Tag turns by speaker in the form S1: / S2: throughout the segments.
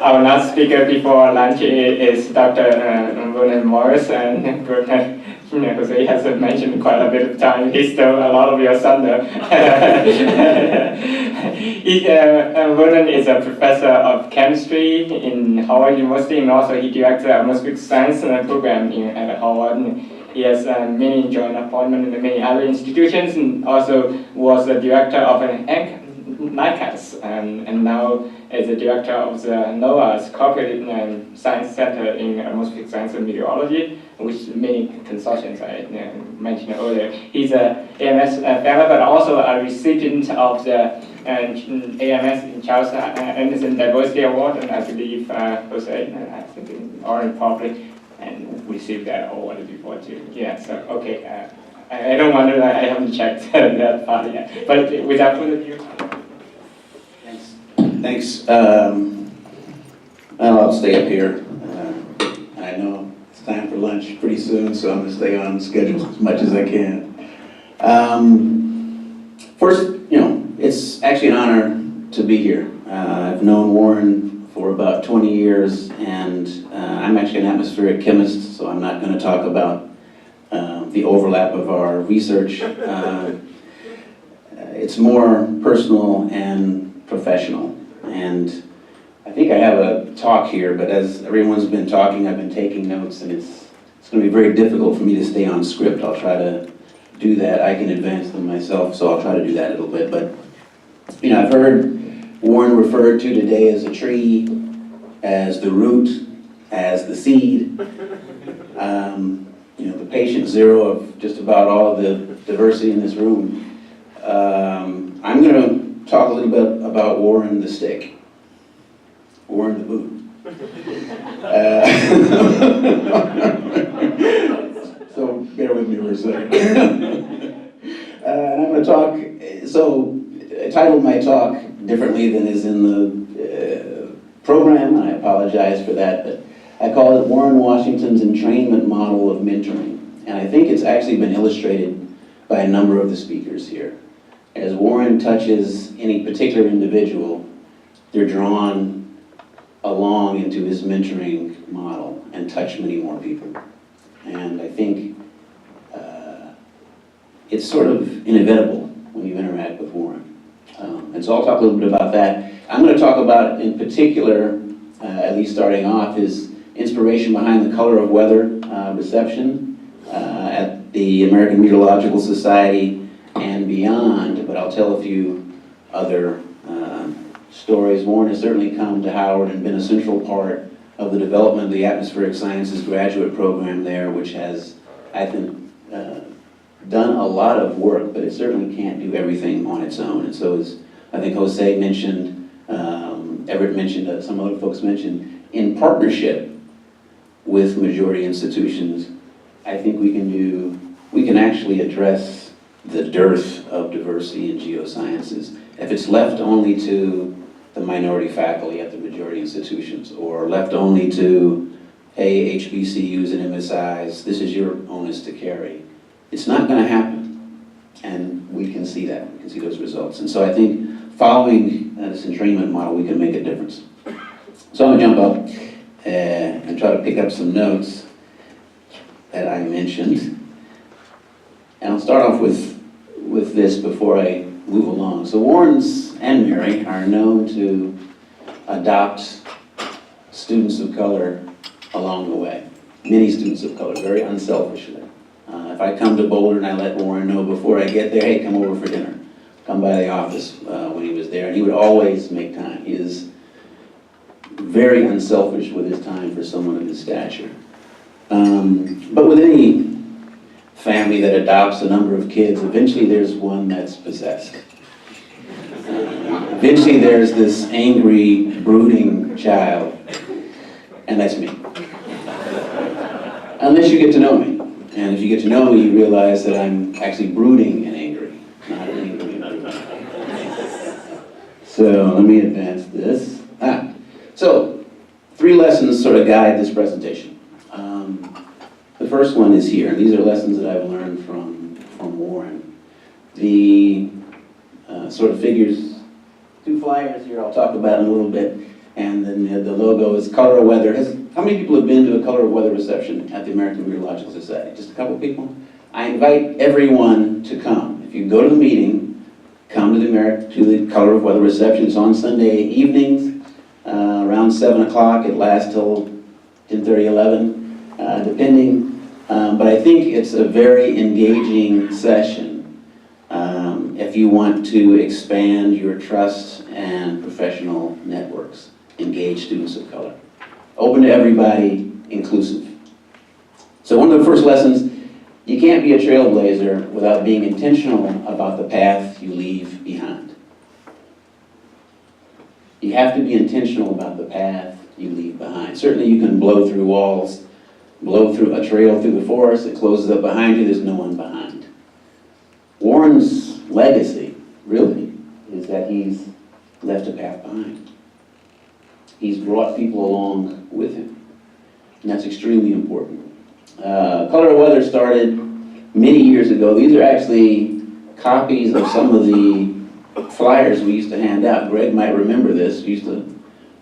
S1: Our last speaker before lunch is Dr. Vernon Morris, and Jose has mentioned quite a bit of time. He stole a lot of your thunder. Vernon is a professor of chemistry in Howard University, and also he directs the atmospheric science program at Howard. He has many joint appointments in many other institutions, and also was the director of an NICAS, and now is the director of the NOAA's Corporate Science Center in Atmospheric Science and Meteorology, which many consultants I mentioned earlier. He's an AMS fellow, but also a recipient of the AMS Charles Anderson Diversity Award, and I believe Jose, I think in Orange Public, and received that award before too. Yeah, so okay. I don't want to, I haven't checked that part yet. But without further ado.
S2: Thanks. I'll stay up here. I know it's time for lunch pretty soon, so I'm going to stay on schedule as much as I can. First, it's actually an honor to be here. I've known Warren for about 20 years, and I'm actually an atmospheric chemist, so I'm not going to talk about the overlap of our research. It's more personal and professional. And I think I have a talk here, but as everyone's been talking, I've been taking notes, and it's going to be very difficult for me to stay on script. I'll try to do that. I can advance them myself, so I'll try to do that a little bit. But, I've heard Warren referred to today as a tree, as the root, as the seed. The patient zero of just about all of the diversity in this room. I'm going to talk a little bit about Warren the stick, Warren the boot. So bear with me for a second. And I'm going to talk, so I titled my talk differently than is in the program, and I apologize for that, but I call it Warren Washington's entrainment model of mentoring. And I think it's actually been illustrated by a number of the speakers here. As Warren touches any particular individual, they're drawn along into his mentoring model and touch many more people. And I think it's sort of inevitable when you interact with Warren. And so I'll talk a little bit about that. I'm going to talk about, in particular, at least starting off, his inspiration behind the color of weather reception at the American Meteorological Society and beyond, but I'll tell a few other stories. Warren has certainly come to Howard and been a central part of the development of the Atmospheric Sciences graduate program there, which has, I think, done a lot of work, but it certainly can't do everything on its own. And so, as I think Jose mentioned, Everett mentioned, some other folks mentioned, in partnership with majority institutions, I think we can actually address the dearth of diversity in geosciences. If it's left only to the minority faculty at the majority institutions, or left only to, hey, HBCUs and MSIs, this is your onus to carry, it's not going to happen. And we can see that. We can see those results. And so I think following this entrainment model, we can make a difference. So I'm going to jump up and try to pick up some notes that I mentioned. And I'll start off with this before I move along. So Warren's and Mary are known to adopt students of color along the way. Many students of color, very unselfishly. If I come to Boulder and I let Warren know before I get there, hey, come over for dinner. Come by the office when he was there. And he would always make time. He is very unselfish with his time for someone of his stature. But with any family that adopts a number of kids, eventually there's one that's possessed. Eventually there's this angry, brooding child, and that's me. Unless you get to know me. And if you get to know me, you realize that I'm actually brooding and angry, not angry and brooding. So let me advance this. So 3 lessons sort of guide this presentation. The first one is here. These are lessons that I've learned from Warren. The sort of figures 2 flyers here I'll talk about in a little bit. And then the logo is Color of Weather. How many people have been to a Color of Weather reception at the American Meteorological Society? Just a couple of people? I invite everyone to come. If you go to the meeting, come to the Color of Weather reception. It's on Sunday evenings, around 7 o'clock. It lasts till 10:30, 11, depending. But I think it's a very engaging session if you want to expand your trust and professional networks. Engage students of color. Open to everybody, inclusive. So one of the first lessons, you can't be a trailblazer without being intentional about the path you leave behind. You have to be intentional about the path you leave behind. Certainly you can blow through walls, blow through a trail through the forest, it closes up behind you, there's no one behind. Warren's legacy, really, is that he's left a path behind. He's brought people along with him, and that's extremely important. Color of Weather started many years ago. These are actually copies of some of the flyers we used to hand out. Greg might remember this. We used to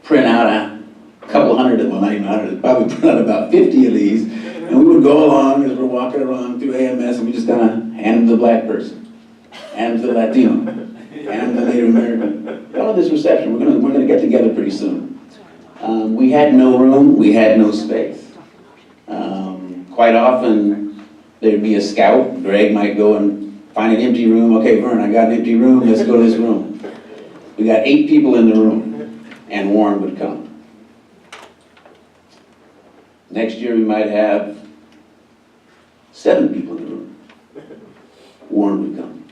S2: print out a couple hundred of them, not even 100, probably print out about 50 of these, and we would go along as we're walking around through AMS, and we just kind of hand them to the black person, hand them to the Latino, hand them to the Native American. All of this reception, we're gonna get together pretty soon. We had no room, we had no space. Quite often, there'd be a scout. Greg might go and find an empty room. Okay, Vern, I got an empty room, let's go to this room. We got 8 people in the room, and Warren would come. Next year, we might have 7 people in the room. Warren would come.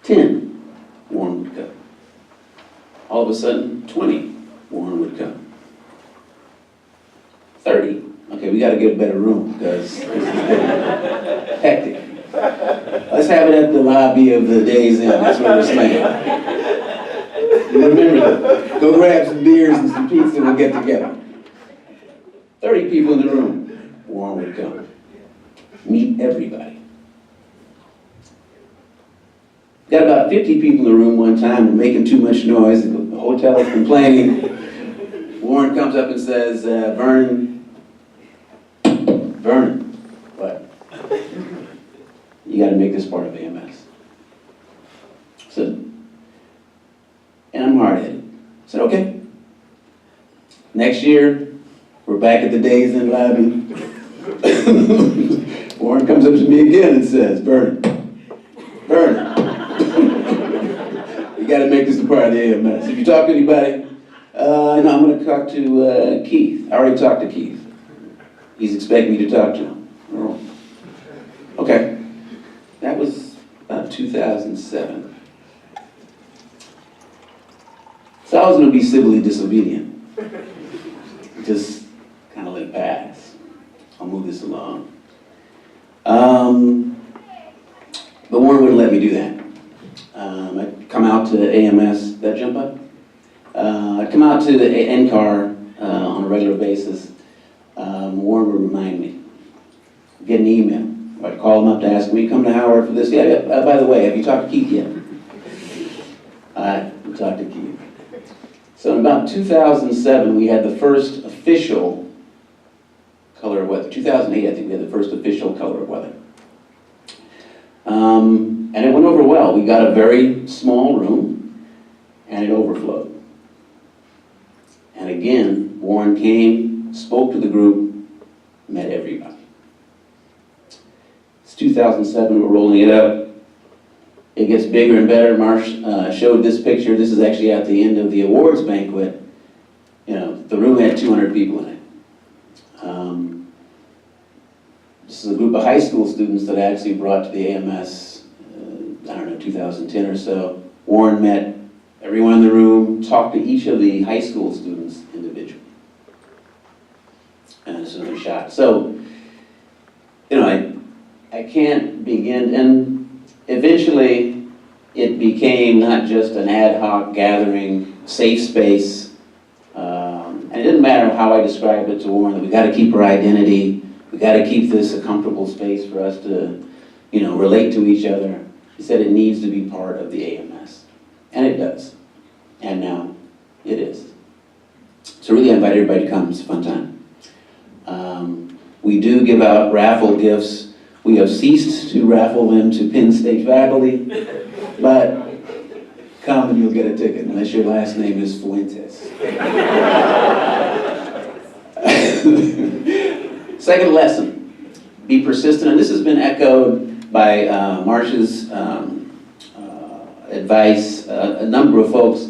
S2: 10, Warren would come. All of a sudden, 20, Warren would come. 30, okay, we gotta get a better room because this is hectic. Let's have it at the lobby of the Days Inn, that's where we're staying. Remember, go grab some beers and some pizza and we'll get together. 30 people in the room, Warren would come. Meet everybody. Got about 50 people in the room one time, we're making too much noise, the hotel is complaining. Warren comes up and says, Vernon, what? You gotta make this part of AMS. I said, and I'm hard-headed. I said, okay. Next year, we're back at the Days Inn lobby. Warren comes up to me again and says, Vernon, you gotta make this a part of the AMS. If you talk to anybody, no, I'm gonna talk to Keith. I already talked to Keith. He's expecting me to talk to him. Oh. Okay. That was about 2007. So I was gonna be civilly disobedient. Just kind of let it pass. I'll move this along. But Warren wouldn't let me do that. I'd come out to AMS, that jump up? I'd come out to the NCAR on a regular basis. Warren would remind me. I'd get an email. I'd call him up to ask me, come to Howard for this. Yeah, by the way, have you talked to Keith yet? I talked to Keith. So in about 2007, we had the first official Color of Weather. 2008, I think we had the first official Color of Weather. And it went over well. We got a very small room, and it overflowed. And again, Warren came, spoke to the group, met everybody. It's 2007, we're rolling it up. It gets bigger and better. Marsh showed this picture. This is actually at the end of the awards banquet. You know, the room had 200 people in it. This is a group of high school students that I actually brought to the AMS, I don't know, 2010 or so. Warren met everyone in the room, talked to each of the high school students individually. And this is another shot. So, you know, I can't begin, and eventually it became not just an ad hoc gathering, safe space, and it didn't matter how I described it to Warren, that we got to keep our identity, we got to keep this a comfortable space for us to, you know, relate to each other. He said it needs to be part of the AMS. And it does. And now it is. So really I invite everybody to come. It's a fun time. We do give out raffle gifts. We have ceased to raffle them to Penn State faculty, but come and you'll get a ticket, unless your last name is Fuentes. Second lesson, be persistent. And this has been echoed by Marcia's advice, a number of folks.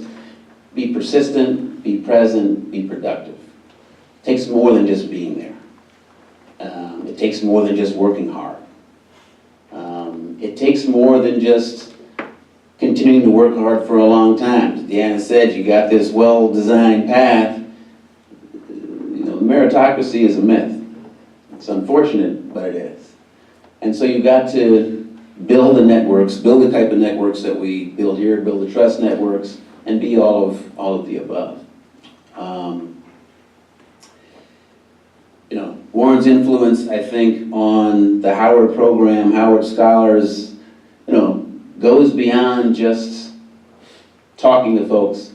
S2: Be persistent, be present, be productive. It takes more than just being there. It takes more than just working hard. It takes more than just continuing to work hard for a long time. As Deanna said, you got this well-designed path. You know, meritocracy is a myth. It's unfortunate, but it is. And so you've got to build the networks, build the type of networks that we build here, build the trust networks, and be all of the above. You know, Warren's influence, I think, on the Howard program, Howard Scholars, you know, goes beyond just talking to folks.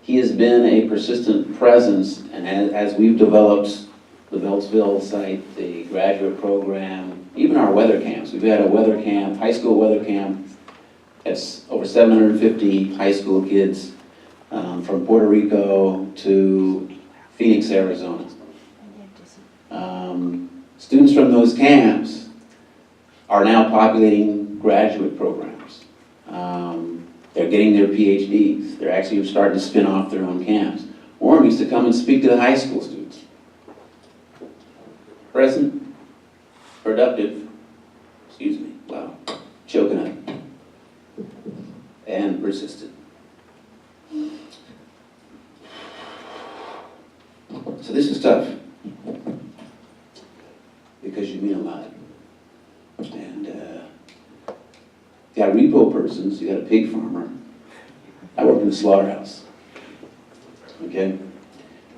S2: He has been a persistent presence, and as we've developed the Beltsville site, the graduate program, even our weather camps. We've had a weather camp, high school weather camp. That's over 750 high school kids from Puerto Rico to Phoenix, Arizona. Students from those camps are now populating graduate programs. They're getting their PhDs. They're actually starting to spin off their own camps. Warren used to come and speak to the high school students. Present, productive, excuse me, wow, choking up, and persistent. So this is tough, because you mean a lot. And you got repo persons, you got a pig farmer. I work in the slaughterhouse, okay?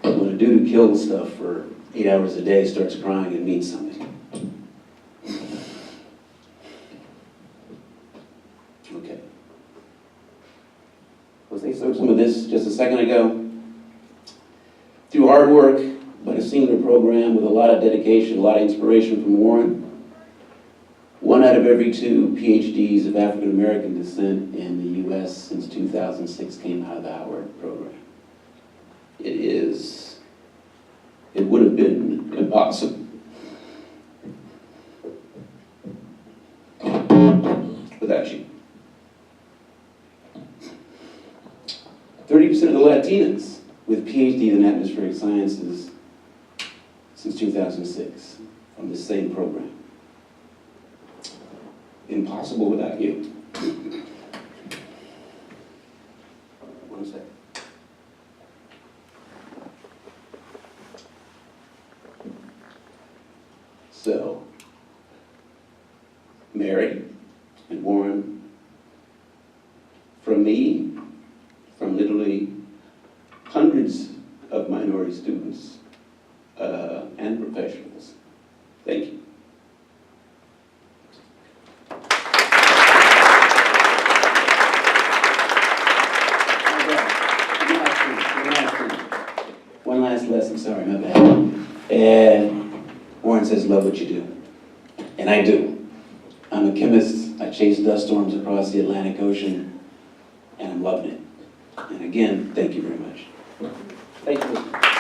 S2: When a dude who kills stuff for 8 hours a day starts crying, it means something. Okay. Was they said some of this just a second ago? Through hard work, but a singular program with a lot of dedication, a lot of inspiration from Warren, 1 out of every 2 PhDs of African American descent in the U.S. since 2006 came out of the Howard program. It would have been impossible without you. 30% of the Latinas with PhDs in atmospheric sciences since 2006 from the same program. Impossible without you. One second. So, Mary and Warren, from me, from literally hundreds of minority students and professionals, thank you. One last lesson, sorry, my bad. And Warren says, love what you do. And I do. I'm a chemist. I chase dust storms across the Atlantic Ocean, and I'm loving it. And again, thank you very much. Thank you.